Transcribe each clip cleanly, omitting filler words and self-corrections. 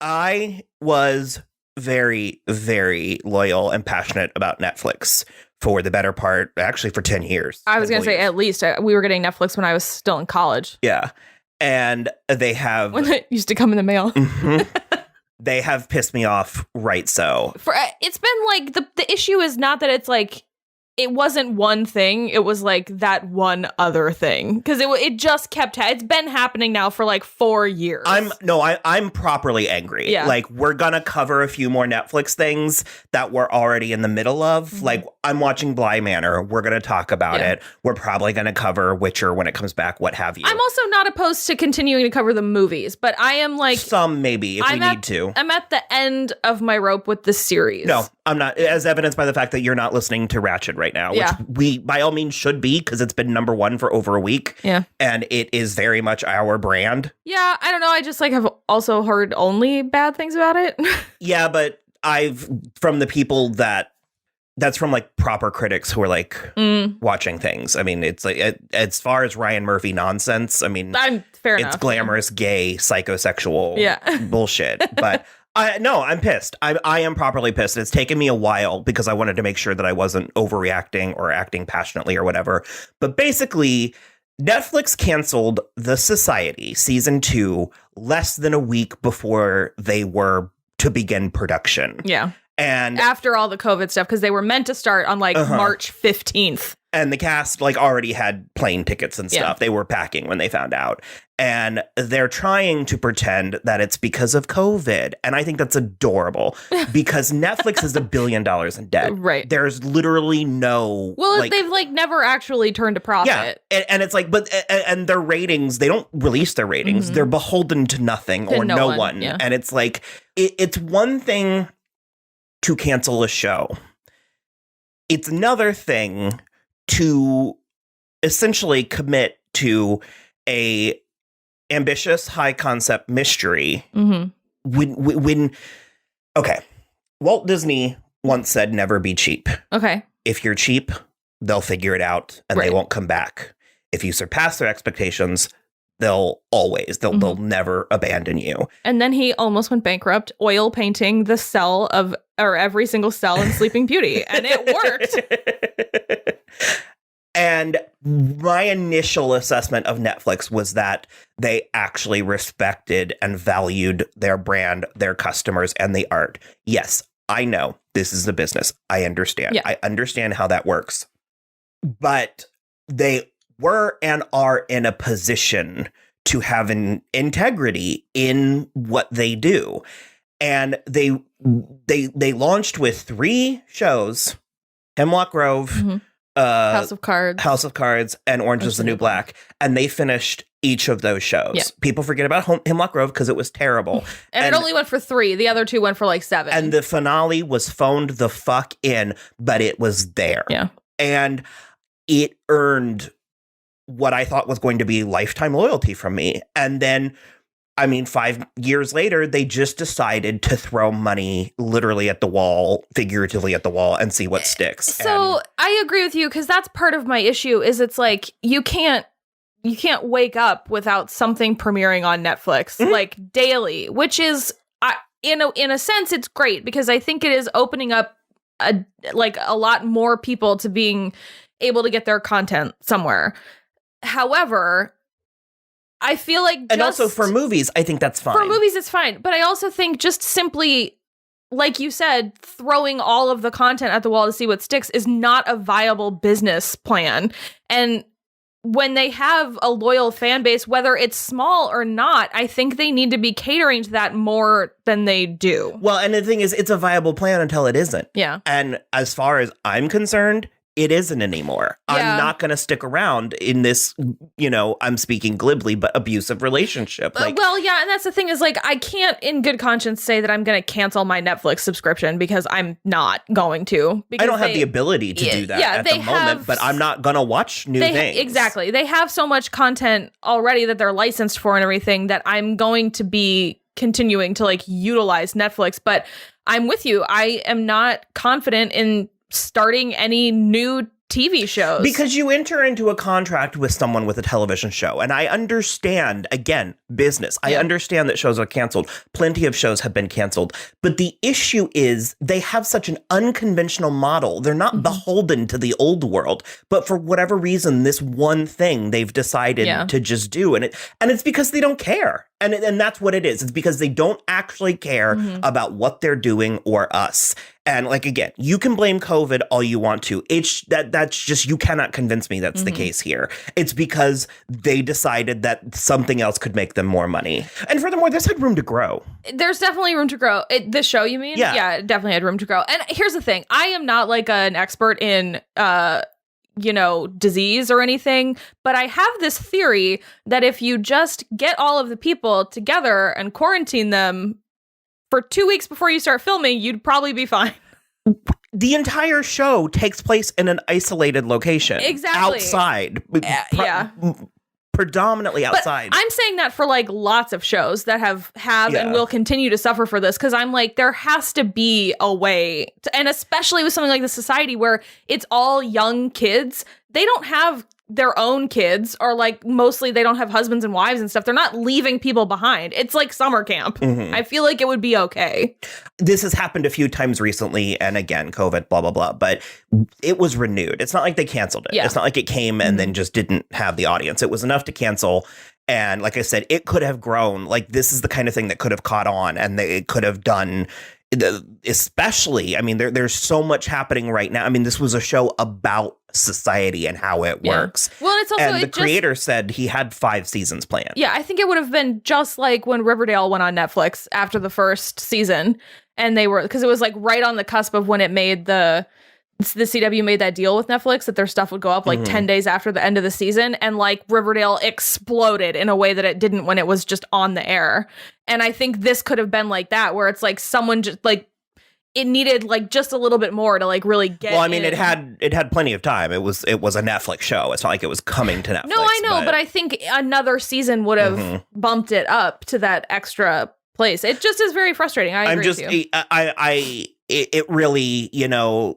I was very, very loyal and passionate about Netflix for the better part, actually for 10 years. I was going to say at least. We were getting Netflix when I was still in college. Yeah. And they have... When it used to come in the mail. They have pissed me off, right so. It's been like, the issue is not that it's like, it wasn't one thing. It was like that one other thing. Because it just kept, it's been happening now for like 4 years. I'm properly angry. Yeah. Like, we're going to cover a few more Netflix things that we're already in the middle of. Mm-hmm. Like, I'm watching Bly Manor. We're going to talk about it. We're probably going to cover Witcher when it comes back, what have you. I'm also not opposed to continuing to cover the movies, but I am like... Some maybe, if we need to. I'm at the end of my rope with this series. No, I'm not, as evidenced by the fact that you're not listening to Ratched right now, which we by all means should be, because it's been number one for over a week. Yeah. And it is very much our brand. Yeah, I don't know. I just like have also heard only bad things about it. Yeah, but from the people that's from like proper critics who are like watching things. I mean, it's like, as far as Ryan Murphy nonsense, I mean, fair enough. It's glamorous, gay, psychosexual bullshit. But I'm pissed. I am properly pissed. It's taken me a while because I wanted to make sure that I wasn't overreacting or acting passionately or whatever. But basically, Netflix canceled The Society season 2 less than a week before they were to begin production. Yeah. And after all the COVID stuff, because they were meant to start on like March 15th. And the cast like already had plane tickets and stuff. Yeah. They were packing when they found out. And they're trying to pretend that it's because of COVID. And I think that's adorable because Netflix is $1 billion in debt. Right. There's literally no... Well, they've like never actually turned a profit. Yeah. And it's like, and their ratings, they don't release their ratings. Mm-hmm. They're beholden to nothing or no one. Yeah. And it's like, it's one thing to cancel a show. It's another thing to essentially commit to a ambitious, high concept mystery. Mm-hmm. When Walt Disney once said, "Never be cheap." Okay. If you're cheap, they'll figure it out and they won't come back. If you surpass their expectations, they'll never abandon you. And then he almost went bankrupt, oil painting every single cell in Sleeping Beauty, and it worked. And my initial assessment of Netflix was that they actually respected and valued their brand, their customers, and the art. Yes, I know this is a business. I understand. Yeah. I understand how that works. But they were and are in a position to have an integrity in what they do. And they launched with 3 shows, Hemlock Grove, House of Cards, and Orange is the New Black. And they finished each of those shows. Yeah. People forget about Hemlock Grove because it was terrible. And it only went for 3. The other 2 went for like 7. And the finale was phoned the fuck in, but it was there. Yeah. And it earned what I thought was going to be lifetime loyalty from me. And then, 5 years later, they just decided to throw money literally at the wall, figuratively at the wall, and see what sticks. So I agree with you, because that's part of my issue is it's like you can't wake up without something premiering on Netflix like daily, which is in a sense it's great because I think it is opening up a lot more people to being able to get their content somewhere. However, I feel like and also for movies, I think that's fine. For movies, it's fine. But I also think just simply, like you said, throwing all of the content at the wall to see what sticks is not a viable business plan. And when they have a loyal fan base, whether it's small or not, I think they need to be catering to that more than they do. Well, and the thing is, it's a viable plan until it isn't. Yeah. And as far as I'm concerned, it isn't anymore. Yeah. I'm not going to stick around in this, I'm speaking glibly, but abusive relationship. Well, yeah. And that's the thing is I can't in good conscience say that I'm going to cancel my Netflix subscription because I'm not going to. I don't have the ability to do that at the moment, but I'm not going to watch new things. Exactly. They have so much content already that they're licensed for and everything that I'm going to be continuing to utilize Netflix. But I'm with you. I am not confident in starting any new TV shows. Because you enter into a contract with someone with a television show. And I understand, again, business. I understand that shows are canceled. Plenty of shows have been canceled. But the issue is they have such an unconventional model. They're not beholden to the old world. But for whatever reason, this one thing they've decided to just do. And it's because they don't care. And that's what it is. It's because they don't actually care about what they're doing or us. And like, again, you can blame COVID all you want to. That's just, you cannot convince me that's the case here. It's because they decided that something else could make them more money. And furthermore, this had room to grow. There's definitely room to grow. The show, you mean? Yeah, it definitely had room to grow. And here's the thing. I am not like an expert in disease or anything, but I have this theory that if you just get all of the people together and quarantine them for 2 weeks before you start filming, you'd probably be fine. The entire show takes place in an isolated location. Exactly. Outside. Predominantly outside. But I'm saying that for like lots of shows that have and will continue to suffer for this, because I'm like, there has to be a way to, and especially with something like the Society where it's all young kids, they don't have their own kids, or like mostly they don't have husbands and wives and stuff. They're not leaving people behind. It's like summer camp. I feel like it would be okay. This has happened a few times recently, and again, COVID, blah, blah, blah, but it was renewed. It's not like they canceled it. It's not like it came and then just didn't have the audience. It was enough to cancel. And like I said, it could have grown. Like, this is the kind of thing that could have caught on, and it could have done, especially, I mean, there's so much happening right now. I mean, this was a show about society and how it works. Well, it's also, and the creator said he had 5 seasons planned. Yeah, I think it would have been just like when Riverdale went on Netflix after the first season, and they were, because it was like right on the cusp of when it made the CW made that deal with Netflix that their stuff would go up like 10 days after the end of the season, and like Riverdale exploded in a way that it didn't when it was just on the air. And I think this could have been like that, where it's like someone just like, it needed like just a little bit more to like really get. Well, I mean, it had plenty of time. It was a Netflix show. It's not like it was coming to Netflix. No, I know, but I think another season would have bumped it up to that extra place. It just is very frustrating. I agree with you. It really,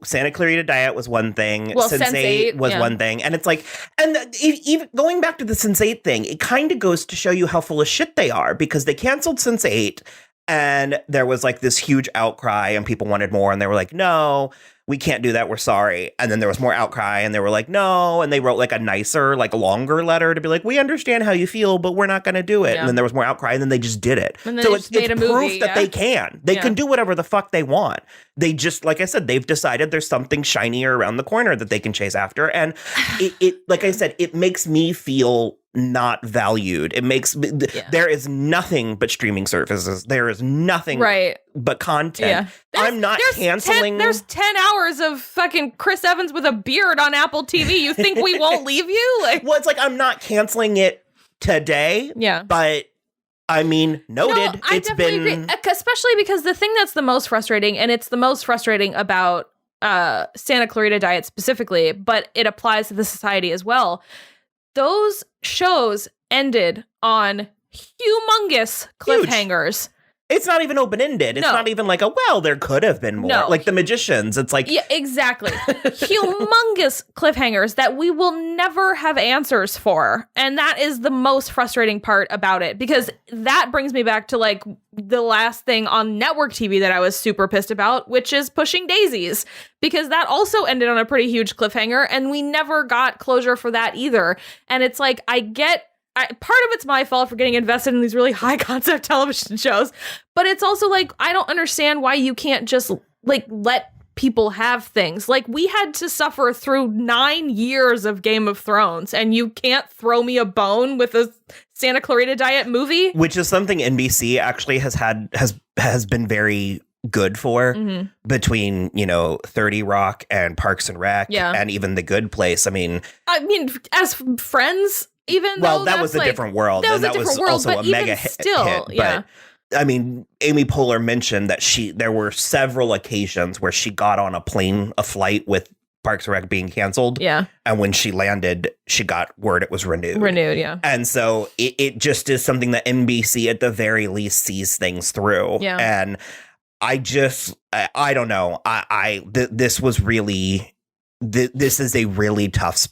Santa Clarita Diet was one thing. Well, Sense8 was one thing. And it's like, and even going back to the Sense8 thing, it kind of goes to show you how full of shit they are, because they canceled Sense8 and there was like this huge outcry and people wanted more. And they were like, no, we can't do that. We're sorry. And then there was more outcry and they were like, no. And they wrote like a nicer, like longer letter to be like, we understand how you feel, but we're not going to do it. And then there was more outcry and then they just did it. And then so it's proof that they can. They can do whatever the fuck they want. They just, like I said, they've decided there's something shinier around the corner that they can chase after. And it like I said, it makes me feel not valued. It makes there is nothing but streaming services. There is nothing but content. I'm not canceling. There's 10 hours of fucking Chris Evans with a beard on Apple TV. You think we won't leave you? Like, well, it's like, I'm not canceling it today. But I mean, noted. No, I definitely agree. Especially because the thing that's the most frustrating, and it's the most frustrating about Santa Clarita Diet specifically, but it applies to the Society as well. Those shows ended on humongous cliffhangers. It's not even open-ended. It's not even like there could have been more. No. Like The Magicians. It's like... Yeah, exactly. Humongous cliffhangers that we will never have answers for. And that is the most frustrating part about it. Because that brings me back to like the last thing on network TV that I was super pissed about, which is Pushing Daisies. Because that also ended on a pretty huge cliffhanger. And we never got closure for that either. And it's like, part of it's my fault for getting invested in these really high concept television shows, but it's also like, I don't understand why you can't just like let people have things. Like, we had to suffer through 9 years of Game of Thrones, and you can't throw me a bone with a Santa Clarita Diet movie, which is something NBC actually has been very good for between 30 Rock and Parks and Rec and even The Good Place. I mean as Friends. That was a different world. That was also a mega hit. But I mean, Amy Poehler mentioned that there were several occasions where she got on a flight with Parks and Rec being canceled. Yeah. And when she landed, she got word it was renewed. Yeah. And so it just is something that NBC at the very least sees things through. Yeah. And I don't know. This was really this is a really tough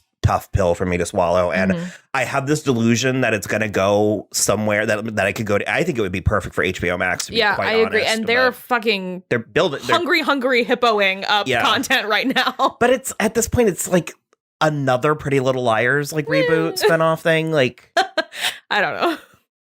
pill for me to swallow. And I have this delusion that it's going to go somewhere that I could go to. I think it would be perfect for HBO Max. To be quite I agree. honest, And they're building hungry hippoing up content right now. But it's at this point, it's like another Pretty Little Liars like reboot spinoff thing. Like, I don't know.